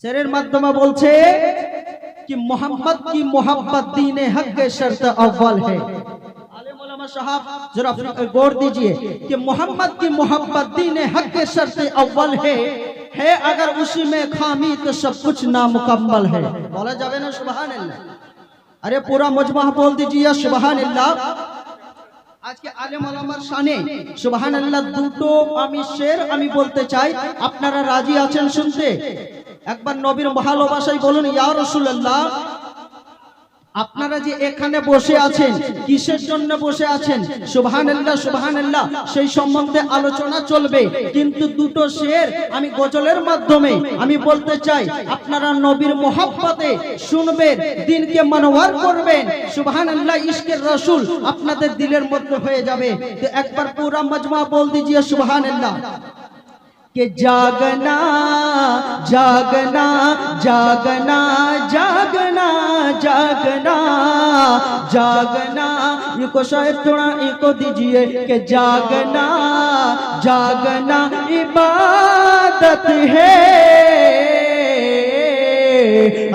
शेरेर माध्यमे बोलছে कि मोहम्मद की मोहब्बत दीन हक के शर्त अव्वल है। आलिम उलमा साहब जरा गौर दीजिए कि मोहम्मद की मोहब्बत दीन हक के शर्त अव्वल है अगर उसी में खामी तो सब कुछ नामुकम्मल है। बोला जावे ना सुभान अल्लाह। अरे पूरा मुजमा बोल दीजिए सुभान अल्लाह। आज के आलिम उलमार शाने सुभान अल्लाह দুটো আমি শের আমি বলতে চাই, আপনারা রাজি আছেন শুনতে? একবার নবীর ভালোবাসায় বলুন ইয়া রাসূলুল্লাহ। আপনারা যে এখানে বসে আছেন কিসের জন্য বসে আছেন? সুবহানাল্লাহ সুবহানাল্লাহ, সেই সম্বন্ধে আলোচনা চলবে, কিন্তু দুটো শের আমি গজলের মাধ্যমে আমি বলতে চাই, আপনারা নবীর মোহাব্বতে শুনবেন, দিনকে মানওয়ার করবেন। সুবহানাল্লাহ, ইশকের রাসূল আপনাদের দিলের মধ্যে হয়ে যাবে। তো একবার পুরা মজমা বল দিজিয়ে সুবহানাল্লাহ। कि जागना जागना जागना जागना जागना जागना, इको शायद थोड़ा इको दीजिए कि जागना जागना इबादत है,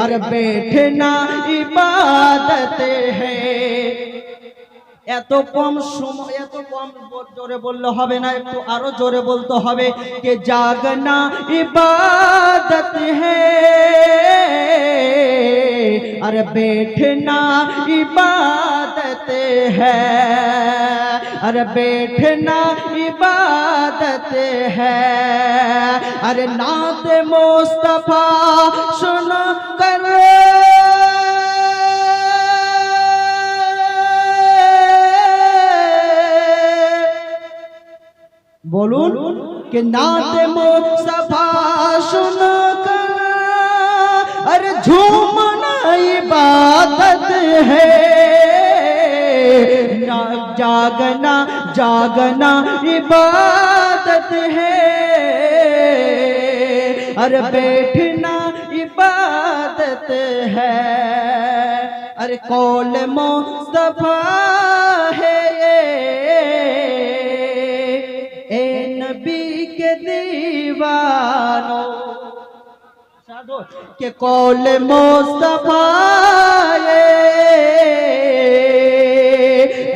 अरे बैठना इबादत है। এত কম সময় এত কম জোরে বললে হবে না, একটু আরো জোরে বলতে হবে कि जागना इबादत है, अरे बैठना इबादत है, अरे बैठना इबादत है। अरे नात मुस्तफा सुन कर बोलून कि नात मुस्तफा सुन कर अरे झूमना इबादत है, ना जागना जागना इबादत है, अरे बैठना इबादत है। अरे कौल मुस्तफा है नबी के दीवानों के कौल मुस्तफा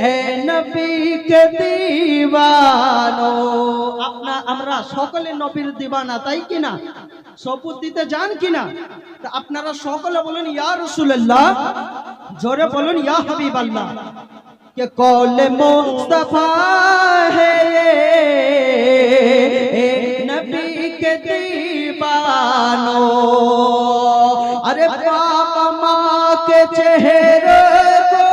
ए नबी के दीवानो। अपना আমরা সকলে নবীর দিওয়ানা, তাই কিনা? সবুত দিতে যান কিনা? তো আপনারা সকলে বলেন ইয়া রাসূলুল্লাহ, জোরে বলুন ইয়া হাবিবাল্লাহ। कि कौल मुस्तफा है नबी के दीवानो, अरे बाप माँ के चेहरे को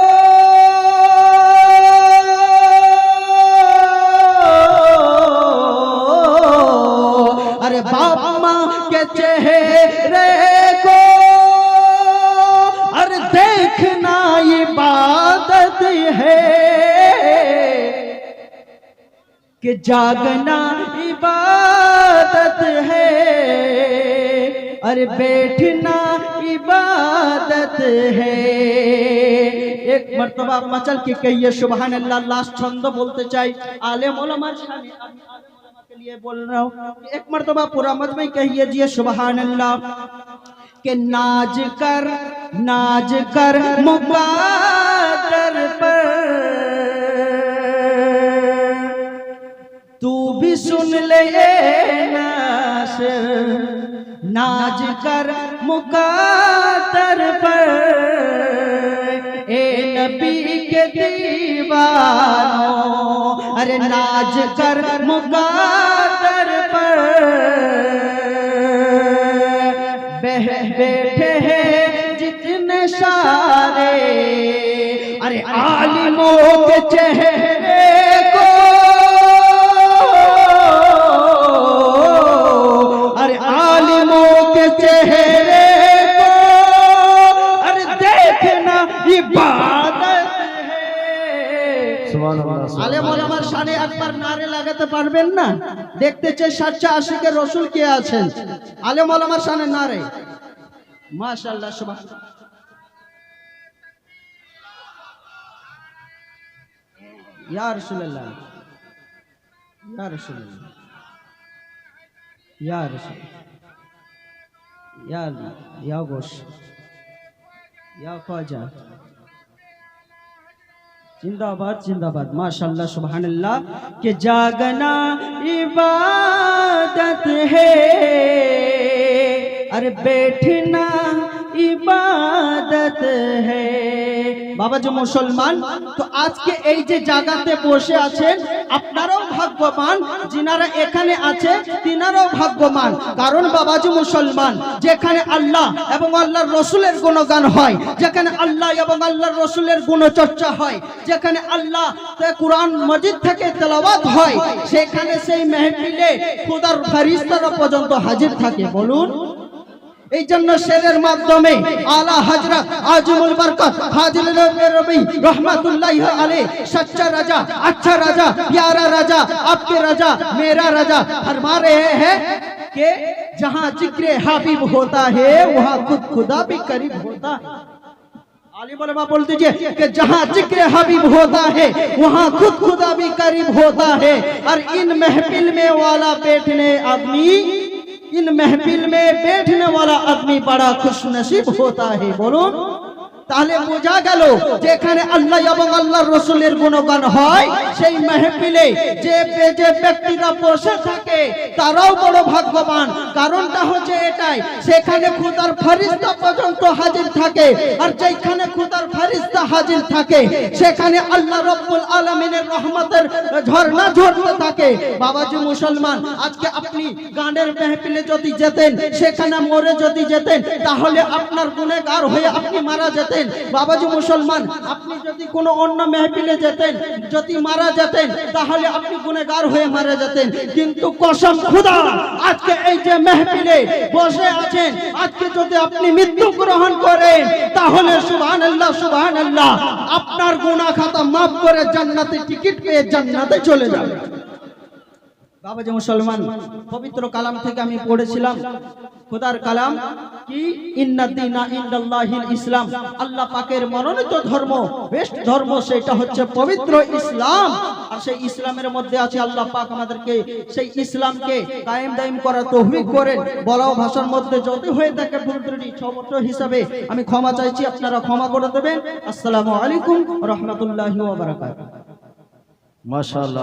अरे बाप माँ के चेहरे को अरे देखना इबादत है, कि जागना इबादत है, अरे बैठना इबादत है। एक मर्तबा मचल के कहिए सुभान अल्लाह। लास्ट छंद बोलते चाहिए आलिम उलमार शान, आलिम उलमा के लिए बोल रहा हूँ। एक मर्तबा पूरा मजमे कहिए जी सुभान अल्लाह। कि नाज कर मुक़द्दर पर तू भी सुन ले नासिर, नाज कर मुक़द्दर पर ए नबी के दीवानों, अरे नाज कर मुक़द्दर पर बैठे हैं जितने सारे अरे आलिमों के चेहरे को, अरे आलिमों के चेहरे को अरे देखना इबादत है। सुभान अल्लाह। आलिम उलमार शाने একবার নারে লাগাতে পারবেন না? দেখতে চাই সচ্চা আশিকের রাসূল কে আছেন? আলিম উলমার শানে নারে माशाअल्लाह सुभान या रसूलुल्लाह या रसूलुल्लाह या रसूल या गोश या ख्वाजा जिंदाबाद जिंदाबाद माशाल्लाह सुभानअल्लाह के जागना इबादत है अरे बैठना इबादत है बाबा जो मुसलमान तो आज के এই যে জায়গাতে বসে আছেন আপনারাও ভাগ্যবান যিনারা এখানে আছে তিনারাও ভাগ্যবান কারণ বাবা যে মুসলমান যেখানে আল্লাহ এবং আল্লাহর রাসূলের গুণগান হয় যেখানে আল্লাহ এবং আল্লাহর রাসূলের গুণচর্চা হয় যেখানে আল্লাহ তে কুরআন মাজিদ থেকে তেলাওয়াত হয় সেখানে সেই মাহফিলে খোদার ফেরেশতারা পর্যন্ত হাজির থাকে বলুন এই জন্য শেরের মাধ্যমে আলা হযরত আজমুল বরকত হাজির রবি रहमतुल्लाह अलैह सच्चा राजा अच्छा राजा प्यारा राजा आपके राजा मेरा राजा फरमा रहे हैं कि जहां जिक्र हबीब होता है वहां खुद खुदा भी करीब होता है आलिम उलमा बोल दीजिए कि जहां जिक्र हबीब होता है वहां खुद खुदा भी करीब होता है और इन महफिल में वाला बैठने आदमी इन महफिल में बैठने वाला आदमी बड़ा खुशनसीब होता है बोलो তাহলে বোঝা গেল যেখানে আল্লাহ এবং আল্লাহর রাসূলের গুণগান হয় সেই মাহফিলে যে ব্যক্তিরা বসে থাকে তারাও বড় ভাগ্যবান কারণটা হচ্ছে এটাই সেখানে খোদার ফেরেশতা পর্যন্ত হাজির থাকে আর যেখানে খোদার ফেরেশতা হাজির থাকে সেখানে আল্লাহ রাব্বুল আলামিনের রহমতের ঝর্ণা ঝরতে থাকে বাবাজি মুসলমান আজকে আপনি গানের মাহফিলে যদি যেতেন সেখানে মরে যদি যেতেন তাহলে আপনার গুনাহগার হয়ে আপনি মারা যেতেন বাবাজি মুসলমান আপনি যদি কোনো অন্য মাহফিলে যেতেন যদি মারা যেতেন তাহলে আপনি গুনাহগার হয়ে মারা যেতেন কিন্তু কসম খোদা আজকে এই যে মাহফিলে বসে আছেন আজকে যদি আপনি মৃত্যু গ্রহণ করেন তাহলে সুবহানাল্লাহ সুবহানাল্লাহ আপনার গুনাহ খাতা maaf করে জান্নাতে টিকিট পেয়ে জান্নাতে চলে যাবেন বাবাজি মুসলমান পবিত্র কালাম থেকে আমি পড়েছিলাম খোদার কালাম কি ইন্না দীনা ইনদাল্লাহিল ইসলাম আল্লাহ পাকের মনোনীত ধর্ম বেস্ট ধর্ম সেটা হচ্ছে পবিত্র ইসলাম আর সেই ইসলামের মধ্যে আছে আল্লাহ পাক আমাদেরকে সেই ইসলামকে কায়েম দায়েম করার তৌফিক করেন বলাও ভাষার মধ্যে যদি হয়ে থাকে ভুল ত্রুটি ছোট হিসাবে আমি ক্ষমা চাইছি আপনারা ক্ষমা করে দেবেন আসসালামু আলাইকুম ওয়া রাহমাতুল্লাহি ওয়া বারাকাতুহু মাশাআল্লাহ।